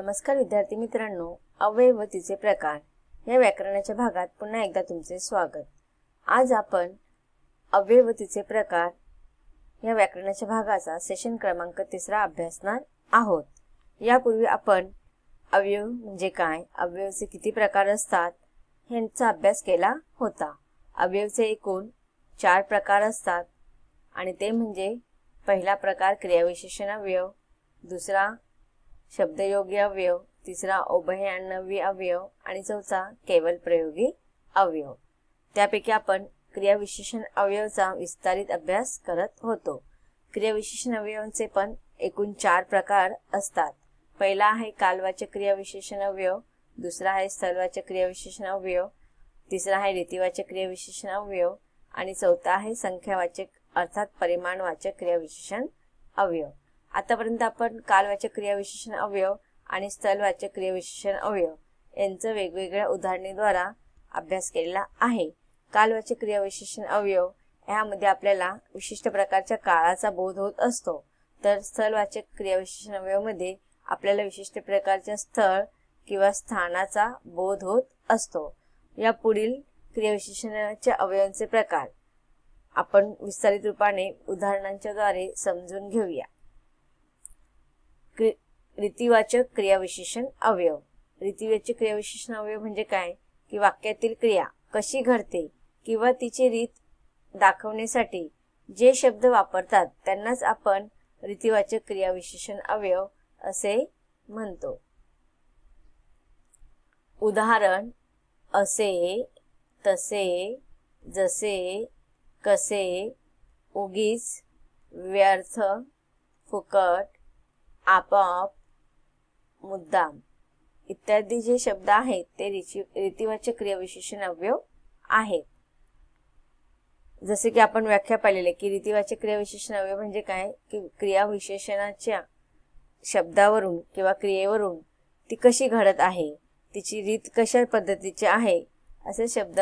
नमस्कार विद्यार्थी मित्रांनो, अव्यय व तिचे प्रकार या व्याकरणाच्या भागात पुन्हा एकदा तुमचे स्वागत। आज आपण अव्यय व तिचे प्रकार या व्याकरणाच्या भागाचा सेशन क्रमांक 3 अभ्यासणार आहोत। यापूर्वी आपण अव्यय म्हणजे काय, अव्ययाचे किती प्रकार असतात यांचा अभ्यास केला होता। अव्ययाचे एकूण 4 प्रकार असतात आणि ते म्हणजे पहिला प्रकार क्रियाविशेषण अव्यय, दुसरा शब्दयोगी अव्यय, तिसरा उभयनामी अव्यय आणि चौथा केवल प्रयोगी अव्यय। त्यापैकी आपण क्रियाविशेषण अव्ययाचा विस्तारित अभ्यास करत होतो। क्रियाविशेषण अव्ययांचे पण एकूण 4 प्रकार असतात। पहिला आहे कालवाचक क्रियाविशेषण अव्यय, दुसरा आहे स्थलवाचक क्रियाविशेषण अव्यय, तिसरा आहे रीतिवाचक क्रियाविशेषण अव्यय आणि चौथा आहे संख्यावाचक अर्थात परिमाणवाचक क्रियाविशेषण अव्यय। आतापर्यंत आपण कालवाचक क्रियाविशेषण अव्यय आणि स्थलवाचक क्रियाविशेषण अव्यय यांचा वेगवेगळ्या उदाहरणांद्वारे अभ्यास केलेला आहे। कालवाचक क्रियाविशेषण अव्यय यामध्ये आपल्याला विशिष्ट प्रकारच्या काळाचा बोध होत असतो, तर स्थलवाचक क्रियाविशेषण अव्यय मध्ये आपल्याला विशिष्ट प्रकारच्या स्थळ किंवा स्थानाचा बोध होत असतो। या पुढील क्रियाविशेषणाच्या अव्ययांचे प्रकार आपण विस्तारित रूपाने उदाहरणांच्या द्वारे समजून घेऊया। रीतिवाचक क्रियाविशेषण अव्यय। रीतिवाचक क्रियाविशेषण अव्यय म्हणजे काय की वाक्यातील क्रिया कशी घडते किंवा तिची रीत दाखवण्यासाठी जे शब्द वापरतात त्यांनाच आपण रीतिवाचक क्रियाविशेषण अव्यय असे म्हणतो। उदाहरण असे, तसे, जसे, कसे, उगीच, व्यर्थ, फुकट, आपोआप, मुद्दाम इत्यादी जे शब्द आहेत ते रीतिवाचक क्रियाविशेषण अव्यय आहेत। जसे की आपण व्याख्या पाहिलेली की रीतिवाचक क्रियाविशेषण अव्यय म्हणजे काय की क्रियाविशेषणाच्या शब्दावरून किंवा क्रियेवरून ती कशी घडत आहे, तिची रीत कशा पद्धतीची आहे असे शब्द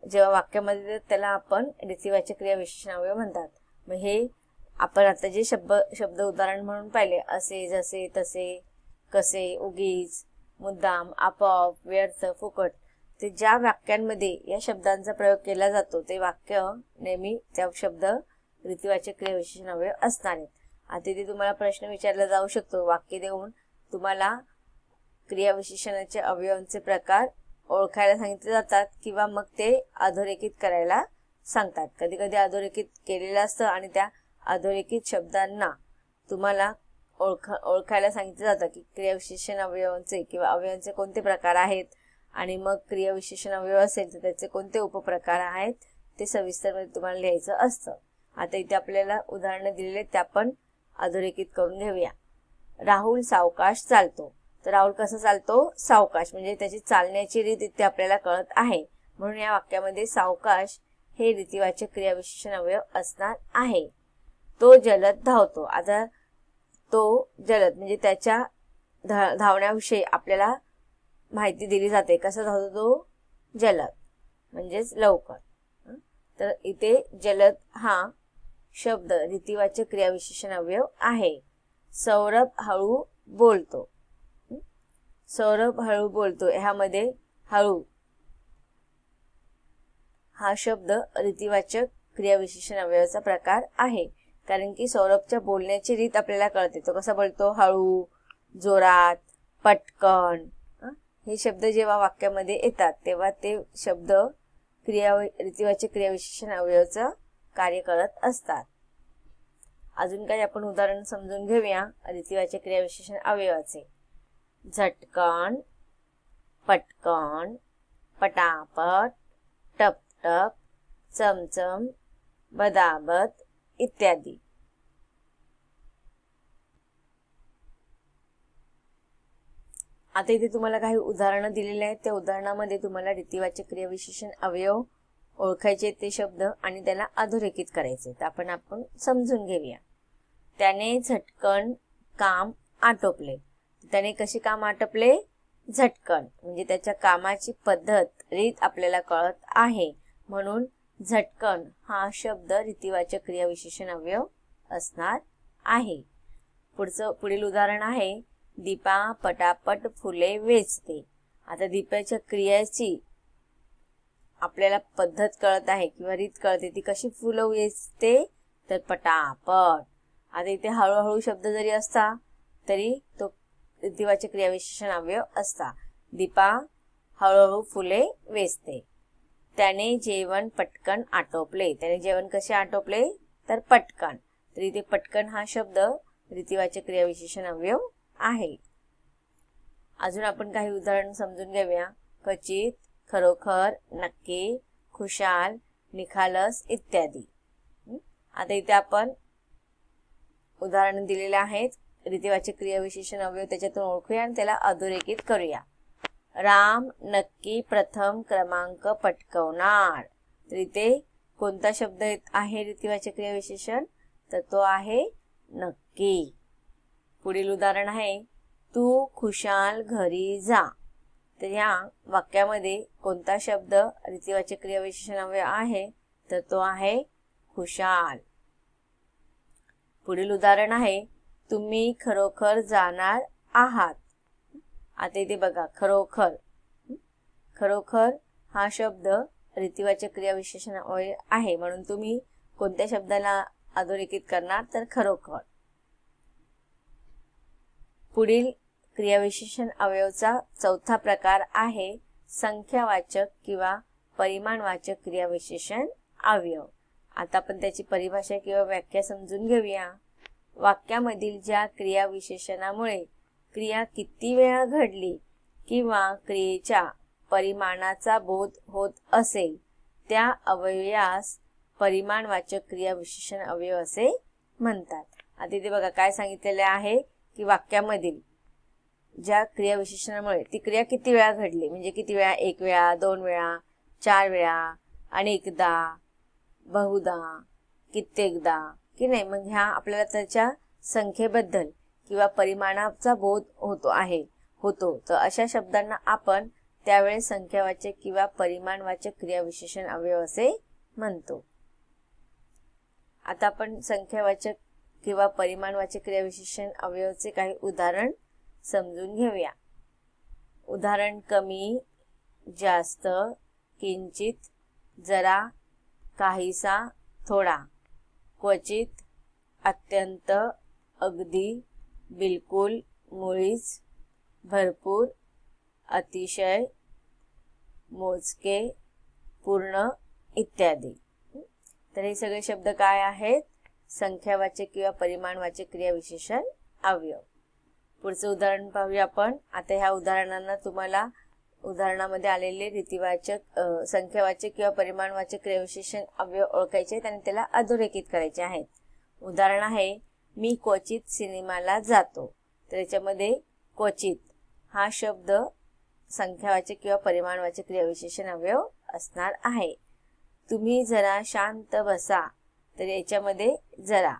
जेव्हा वाक्यामध्ये येतात त्याला आपण रीतिवाचक क्रियाविशेषण अव्यय म्हणतात। मग हे आपण आता जे शब्द उदाहरण म्हणून पाहिले असे, जसे, तसे, कसे, उगीच, मुद्दाम, आपोआप, व्यर्थ, फुकट ते ज्या वाक्यांमध्ये या शब्दांचा प्रयोग केला जातो ते वाक्य नेहमी त्या शब्द रीतिवाचक क्रियाविशेषण अव्यय असणार आहेत। आता इथे तुम्हाला प्रश्न विचारला जाऊ शकतो, वाक्य देऊन तुम्हाला क्रियाविशेषणाचे अव्ययांचे प्रकार ओळखायला सांगितले जातात किंवा मग ते अधोरेखित करायला सांगतात। कधी कधी अधोरेखित केलेलं असतं आणि त्या अधोरेखित शब्दांना तुम्हाला ओळखायला सांगितलं जातं की क्रियाविशेषण अव्ययांचे किंवा अव्ययांचे कोणते प्रकार आहेत आणि मग क्रियाविशेषण अव्यय असेल तर त्याचे कोणते उपप्रकार आहेत ते सविस्तरमध्ये तुम्हाला लिहायचं असतं। आता इथे आपल्याला उदाहरणं दिलेले ते आपण अधोरेखित करून घेऊया। राहुल सावकाश चालतो, तर राहुल कसा चालतो, सावकाश, म्हणजे त्याची चालण्याची रीत इथे आपल्याला कळत आहे म्हणून या वाक्यामध्ये सावकाश हे रीतिवाचक क्रियाविशेषण अव्यय असणार आहे। तो जलद धावतो, आता तो जलद म्हणजे त्याच्या धावण्याविषयी आपल्याला माहिती दिली जाते, कसा धावतो तो, जलद म्हणजेच लवकर। तर इथे जलद हा शब्द रीतिवाचक क्रियाविशेषण अव्यय आहे। सौरभ हळू बोलतो, सौरभ हळू बोलतो ह्यामध्ये हळू हा शब्द रीतिवाचक क्रियाविशेषण अव्ययाचा प्रकार आहे, कारण की सौरभच्या बोलण्याची रीत आपल्याला कळते, तो कसा बोलतो, हळू, जोरात, पटकन। हे शब्द जेव्हा वाक्यामध्ये येतात तेव्हा ते शब्द रीतिवाचक क्रियाविशेषण अव्ययाचं कार्य करत असतात। अजून काही आपण उदाहरण समजून घेऊया रीतिवाचक क्रियाविशेषण अव्ययाचे। झटकन, पटकन, पटापट, टपटप, चमचम, बदाबद इत्यादी। आता इथे तुम्हाला काही उदाहरणं दिलेली आहेत, त्या उदाहरणामध्ये तुम्हाला रीतिवाचक क्रियाविशेषण अव्यय ओळखायचे ते शब्द आणि त्याला अधोरेखित करायचे, तर आपण समजून घेऊया। त्याने झटकन काम आटोपले, त्याने कसे काम आटोपले, झटकन म्हणजे त्याच्या कामाची पद्धत रीत आपल्याला कळत आहे म्हणून झटकन हा शब्द रीतिवाचक क्रियाविशेषण अव्यय असणार आहे। पुढील उदाहरण आहे दीपा पटापट फुले वेचते. आता दीपाच्या क्रियाची आपल्याला पद्धत कळत आहे किंवा रीत कळते. ती कशी फुलं वेचते तर पटापट. आता इथे हळूहळू शब्द जरी असता तरी तो रीतिवाचक क्रियाविशेषण अवयव असता. दीपा हळूहळू फुले वेचते. त्याने जेवण पटकन आटोपले. त्याने जेवण कसे आटोपले तर पटकन. तर इथे पटकन हा शब्द रीतिवाचक क्रियाविशेषण अवयव आहे. अजून आपण काही उदाहरण समजून घेऊया. क्वचित, खरोखर, नक्की, खुशाल, निखालस इत्यादी. आता इथे आपण उदाहरण दिलेले आहेत. रीतिवाचक क्रियाविशेषण अवयव त्याच्यातून ओळखूया आणि त्याला अधोरेखित करूया. राम नक्की प्रथम क्रमांक पटकवणार. तर इथे कोणता शब्द आहे रीतिवाचक क्रियाविशेषण तर तो आहे नक्की. पुढील उदाहरण आहे तू खुशाल घरी जा. तर या वाक्यामध्ये कोणता शब्द रीतिवाचक क्रियाविशेषण अवयव आहे तर तो आहे खुशाल. पुढील उदाहरण आहे तुम्ही खरोखर जाणार आहात. आता इथे बघा खरोखर. खरोखर हा शब्द रीतिवाचक क्रियाविशेषण अवयव आहे म्हणून तुम्ही कोणत्या शब्दाला अधोरेखित करणार तर खरोखर. पुढील क्रियाविशेषण अवयवचा चौथा प्रकार आहे संख्यावाचक किंवा परिमाणवाचक क्रियाविशेषण अवयव. आता आपण त्याची परिभाषा किंवा व्याख्या समजून घेऊया. वाक्यामधील ज्या क्रियाविशेषणामुळे क्रिया किती वेळा घडली किंवा क्रियेच्या परिमाणाचा बोध होत असेल त्या अवयवास परिमाणवाचक क्रियाविशेषण अवयव असे म्हणतात. आता इथे बघा काय सांगितलेले आहे की वाक्यामधील ज्या क्रियाविशेषणामुळे ती क्रिया किती वेळा घडली म्हणजे किती वेळा, एक वेळा, दोन वेळा, चार वेळा, अनेकदा, बहुदा, कित्येकदा की नाही. मग ह्या आपल्याला त्याच्या संख्येबद्दल किंवा परिमाणाचा बोध होतो. तर अशा शब्दांना आपण त्यावेळेस संख्यावाचक किंवा परिमाणवाचक क्रियाविशेषण अवयव असे म्हणतो. आता आपण संख्यावाचक किंवा परिमाणवाचक क्रियाविशेषण अवयवचे काही उदाहरण समजून घेऊया. उदाहरण कमी, जास्त, किंचित, जरा, काहीसा, थोडा, क्वचित, अत्यंत, अगदी, बिलकुल, मुळीच, भरपूर, अतिशय, मोजके, पूर्ण इत्यादी. तर हे सगळे शब्द काय आहेत संख्यावाचक किंवा परिमाणवाचक क्रियाविशेषण अवयव. पुढचं उदाहरण पाहूया आपण. आता ह्या उदाहरणांना तुम्हाला उदाहरणामध्ये आलेले रीतिवाचक संख्यावाचक किंवा परिमाणवाचक क्रियाविशेषण अवयव ओळखायचे आणि त्याला अधोरेखित करायचे आहेत. उदाहरण आहे मी क्वचित सिनेमाला जातो. तर याच्यामध्ये क्वचित हा शब्द संख्यावाचक किंवा परिमाणवाचक क्रियाविशेषण अवयव असणार आहे. तुम्ही जरा शांत बसा. तर याच्यामध्ये जरा.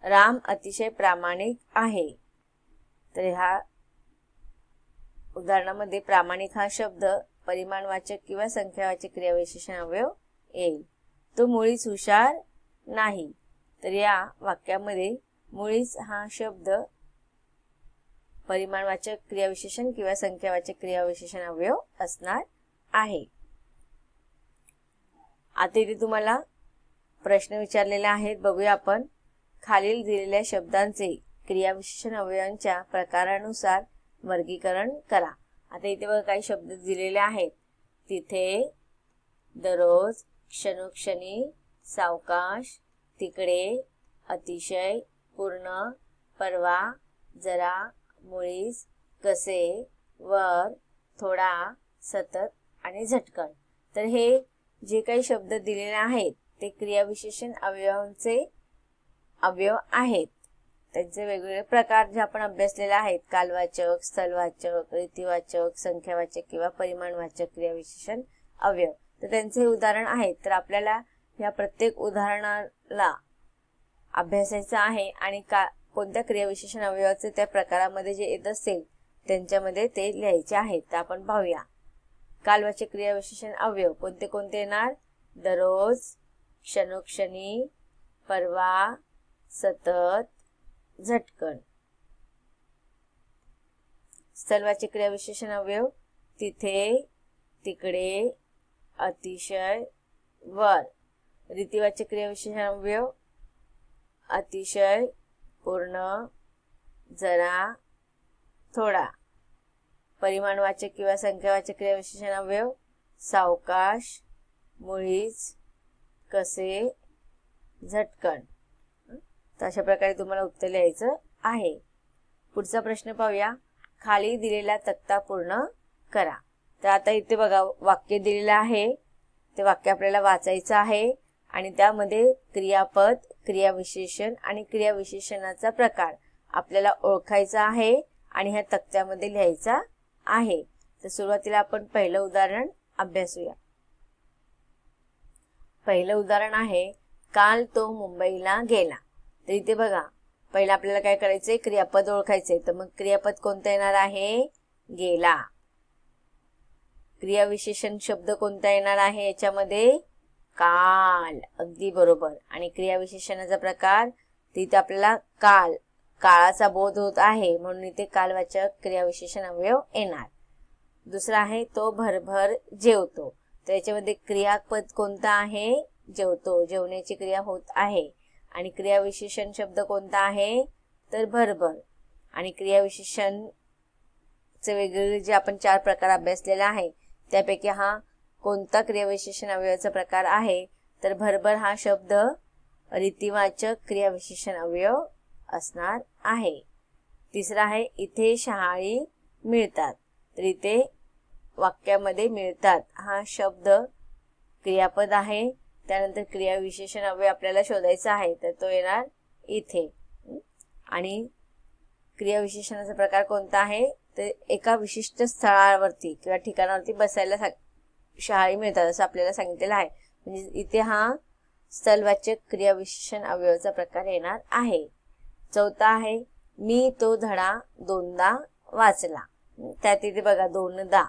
राम अतिशय प्रामाणिक आहे. तर ह्या उदाहरणामध्ये प्रामाणिक हा शब्द परिमाणवाचक किंवा संख्यावाचक क्रियाविशेषण अवयव येईल. तो मुळीच हुशार नाही. तर या वाक्यामध्ये मुळीच हा शब्द परिमाणवाचक क्रियाविशेषण किंवा संख्यावाचक क्रियाविशेषण अवयव असणार आहे. आता इथे तुम्हाला प्रश्न विचारलेले आहेत, बघूया आपण. खालील दिलेल्या शब्दांचे क्रियाविशेषण अवयवांच्या प्रकारानुसार वर्गीकरण करा. आता इथे बघा काही शब्द दिलेले आहेत. तिथे, दररोज, क्षणोक्षणी, सावकाश, तिकडे, अतिशय, पूर्ण, परवा, जरा, मुळीच, कसे, वर, थोडा, सतत आणि झटकन. तर हे जे काही शब्द दिलेले आहेत ते क्रियाविशेषण अवयवांचे अवयव आहेत. त्यांचे वेगवेगळे प्रकार जे आपण अभ्यासलेले आहेत, कालवाचक, स्थलवाचक, रीतिवाचक, संख्यावाचक किंवा परिमाणवाचक क्रियाविशेषण अवयव. तर त्यांचे उदाहरण आहेत. तर आपल्याला या प्रत्येक उदाहरणाला अभ्यासायचं आहे आणि कोणत्या क्रियाविशेषण अवयवाचे त्या प्रकारामध्ये जे येत असतील त्यांच्यामध्ये ते लिहायचे आहेत. तर आपण पाहूया. कालवाचक क्रियाविशेषण अवयव कोणते कोणते येणार? दररोज, क्षणोक्षणी, परवा, सतत, झटकन. स्थलवाचक क्रियाविशेषण अवयव तिथे, तिकडे, अतिशय, वर. रीतिवाचक क्रियाविशेषण अवयव अतिशय, पूर्ण, जरा, थोडा. परिमाणवाचक किंवा संख्यावाचक क्रियाविशेषण अवयव सावकाश, मुळीच, कसे, झटकन. तर अशा प्रकारे तुम्हाला उत्तर लिहायचं आहे. पुढचा प्रश्न पाहूया. खाली दिलेला तक्ता पूर्ण करा. तर आता इथे बघा वाक्य दिलेलं आहे, ते वाक्य आपल्याला वाचायचं आहे आणि त्यामध्ये क्रियापद, क्रियाविशेषण आणि क्रियाविशेषणाचा प्रकार आपल्याला ओळखायचा आहे आणि ह्या तक्त्यामध्ये लिहायचा आहे. तर सुरुवातीला आपण पहिलं उदाहरण अभ्यासूया. पहिलं उदाहरण आहे काल तो मुंबईला गेला. तर इथे बघा पहिलं आपल्याला काय करायचंय, क्रियापद ओळखायचंय. तर मग क्रियापद कोणतं येणार आहे, गेला. क्रियाविशेषण शब्द कोणता येणार आहे याच्यामध्ये, काल. अगदी बरोबर. आणि क्रियाविशेषणाचा प्रकार तिथे आपल्याला काल, काळाचा बोध होत आहे म्हणून इथे कालवाचक क्रियाविशेषण अवयव येणार. दुसरा आहे तो भरभर जेवतो. तर याच्यामध्ये क्रियापद कोणता आहे, जेवतो. जेवण्याची क्रिया होत आहे. आणि क्रियाविशेषण शब्द कोणता आहे, तर भरभर. आणि क्रियाविशेषण चे वेगवेगळे जे आपण 4 प्रकार अभ्यासलेले आहे त्यापैकी हा कोणता क्रियाविशेषण अवयवाचा प्रकार आहे, तर भरभर हा शब्द रीतिवाचक क्रियाविशेषण अवयव असणार आहे. तिसरा आहे इथे शहाळी मिळतात. तर इथे वाक्यामध्ये मिळतात हा शब्द क्रियापद आहे. त्यानंतर क्रियाविशेषण अवयव आपल्याला शोधायचा आहे, तर तो येणार इथे. आणि क्रियाविशेषणाचा प्रकार कोणता आहे, तर एका विशिष्ट स्थळावरती किंवा ठिकाणावरती बसायला शहाळी मिळतात असं आपल्याला सांगितलेलं आहे. म्हणजे इथे हा स्थलवाचक क्रियाविशेषण अवयवाचा प्रकार येणार आहे. चौथा आहे मी तो धडा दोनदा वाचला. त्यात इथे बघा दोनदा.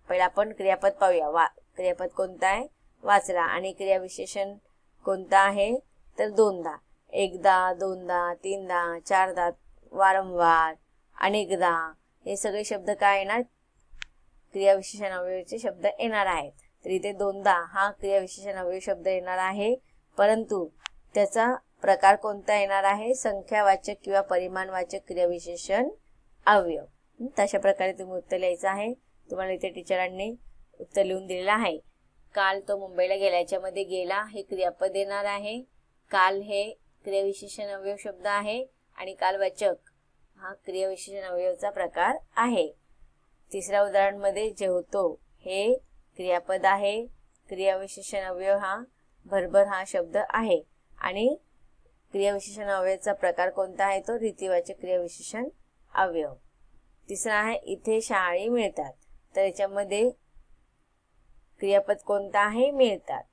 पहिला आपण क्रियापद पाहूया. क्रियापद कोणता आहे, वाचला. आणि क्रियाविशेषण कोणता आहे, तर दोनदा. एकदा, दोनदा, तीनदा, चारदा, वारंवार, अनेकदा. हे सगळे शब्द काय येणार, क्रियाविशेषण अवयवाचे शब्द येणार आहेत. तर इथे दोनदा हा क्रियाविशेषण अवयव शब्द येणार आहे, परंतु त्याचा प्रकार कोणता येणार आहे, संख्यावाचक किंवा परिमाणवाचक क्रियाविशेषण अवयव. तशा प्रकारे तुम्ही उत्तर लिहायचं आहे. तुम्हाला इथे टीचरांनी उत्तर लिहून दिलेलं आहे. काल तो मुंबईला गेला. याच्यामध्ये गेला हे क्रियापद येणार आहे. काल हे क्रियाविशेषण अवयव शब्द आहे आणि कालवाचक हा क्रियाविशेषण अवयवाचा प्रकार आहे. तिसऱ्या उदाहरणामध्ये जेवतो हे क्रियापद आहे. क्रियाविशेषण अवयव हा भरभर हा शब्द आहे. आणि क्रियाविशेषण अवयवाचा प्रकार कोणता आहे, तो रीतिवाचक क्रियाविशेषण अवयव. तिसरा आहे इथे शाळी मिळतात. तर याच्यामध्ये क्रियापद कोणता आहे, मिळतात.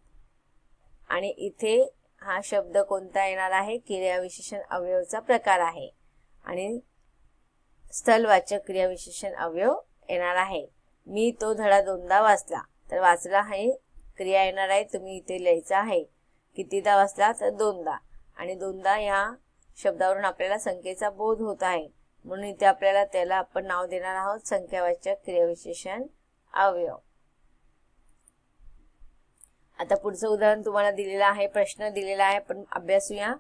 आणि इथे हा शब्द कोणता येणार आहे, क्रियाविशेषण अवयवाचा प्रकार आहे. आणि स्थलवाचक क्रियाविशेषण अवयव येणार आहे. मी तो धडा दोनदा वाचला. तर वाचला हे क्रिया येणार आहे. तुम्ही इथे लिहायचं आहे. कितीदा वाचला, तर दोनदा. आणि दोनदा या शब्दावरून आपल्याला संख्येचा बोध होत आहे म्हणून इथे आपल्याला त्याला आपण नाव देणार आहोत संख्यावाचक क्रियाविशेषण अवयव. आता पुढचं उदाहरण तुम्हाला दिलेलं आहे, प्रश्न दिलेला आहे, पण अभ्यासूया.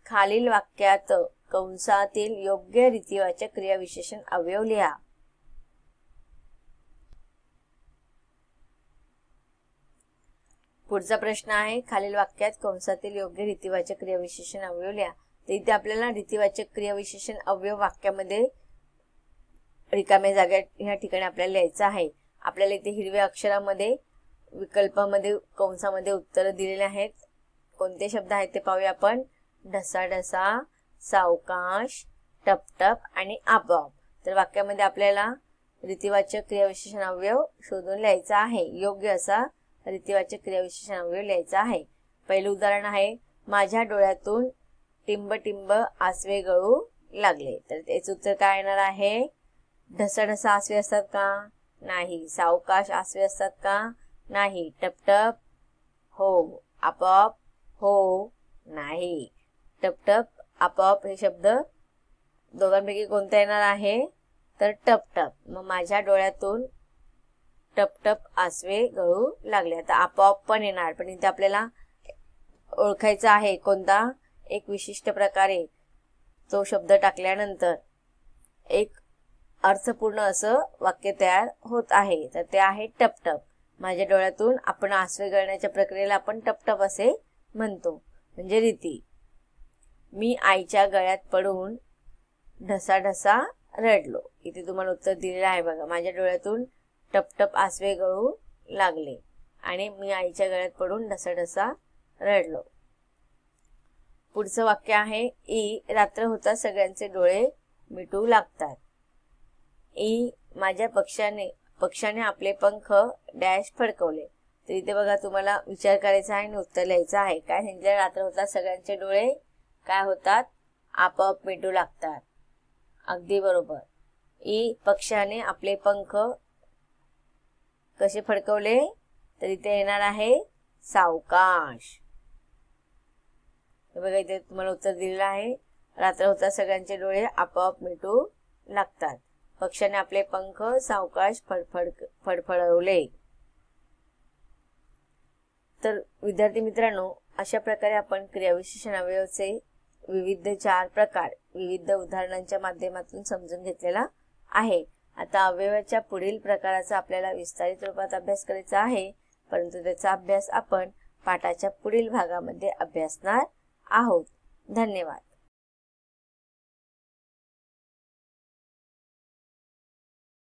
खालील वाक्यात कंसातील योग्य रीतिवाचक क्रियाविशेषण अवयव लिहा. पुढचा प्रश्न आहे खालील वाक्यात कंसातील योग्य रीतिवाचक क्रियाविशेषण अवयव लिहा. तर इथे आपल्याला रीतिवाचक क्रियाविशेषण अवयव वाक्यामध्ये रिकाम्या जागा ह्या ठिकाणी आपल्याला लिहायचं आहे. आपल्याला इथे हिरव्या अक्षरामध्ये विकल्पामध्ये कंसामध्ये उत्तर दिलेले आहेत. कोणते शब्द आहेत ते पाहूया आपण. ढसाढसा, सावकाश, टपटप आणि आपोआप. तर वाक्यामध्ये आपल्याला रीतिवाचक क्रियाविशेषण अवयव शोधून लिहायचा आहे. योग्य असा रीतिवाचक क्रियाविशेषण अवयव लिहायचा आहे. पहिलं उदाहरण आहे माझ्या डोळ्यातून टिंब टिंब आसवे गळू लागले. तर त्याचे उत्तर काय येणार आहे, ढसाढसा आसवे असतात का, नाही. सावकाश आसवे असतात का, नाही. टपटप हो. आपोआप हो, नाही. टपटप आपोआप हे शब्द दोघांपैकी कोणता येणार आहे तर टप टप. मग माझ्या डोळ्यातून टप टप आसवे गळू लागले. आता आपोआप पण येणार, पण इथे आपल्याला ओळखायचा आहे कोणता, एक विशिष्ट प्रकारे तो शब्द टाकल्यानंतर एक अर्थपूर्ण असं वाक्य तयार होत आहे. तर ते आहे टप टप. माझ्या डोळ्यातून आपण आसवे गळण्याच्या प्रक्रियेला आपण टप टप असे म्हणतो, म्हणजे रीती. मी आईच्या गळ्यात पडून ढसाढसा रडलो. इथे तुम्हाला उत्तर दिलेलं आहे बघा. माझ्या डोळ्यातून टप टप आसवे गळू लागले आणि मी आईच्या गळ्यात पडून ढसाढसा रडलो. पुढचं वाक्य आहे ई रात्र होता सगळ्यांचे डोळे मिटू लागतात. ई माझ्या पक्षाने आपले पंख डॅश फडकवले. तर इथे बघा तुम्हाला विचार करायचा आहे आणि उत्तर लिहायचं आहे. काय सांगितलं? रात्र होता सगळ्यांचे डोळे काय होतात? आपोआप मिटू लागतात. अगदी बरोबर. ई पक्षाने आपले पंख कसे फडकवले? तर इथे येणार आहे सावकाश. बघा इथे तुम्हाला उत्तर दिलेलं आहे. रात्र होता सगळ्यांचे डोळे आपोआप मिटू लागतात. पक्षाने आपले पंख सावकाश फडफडवले. तर विद्यार्थी मित्रांनो, अशा प्रकारे आपण क्रियाविशेषण अवयवाचे विविध 4 प्रकार विविध उदाहरणांच्या माध्यमातून समजून घेतलेला आहे. आता अवयवाच्या पुढील प्रकाराचा आपल्याला विस्तारित रूपात अभ्यास करायचा आहे, परंतु त्याचा अभ्यास आपण पाठाच्या पुढील भागामध्ये अभ्यासणार आहोत. धन्यवाद.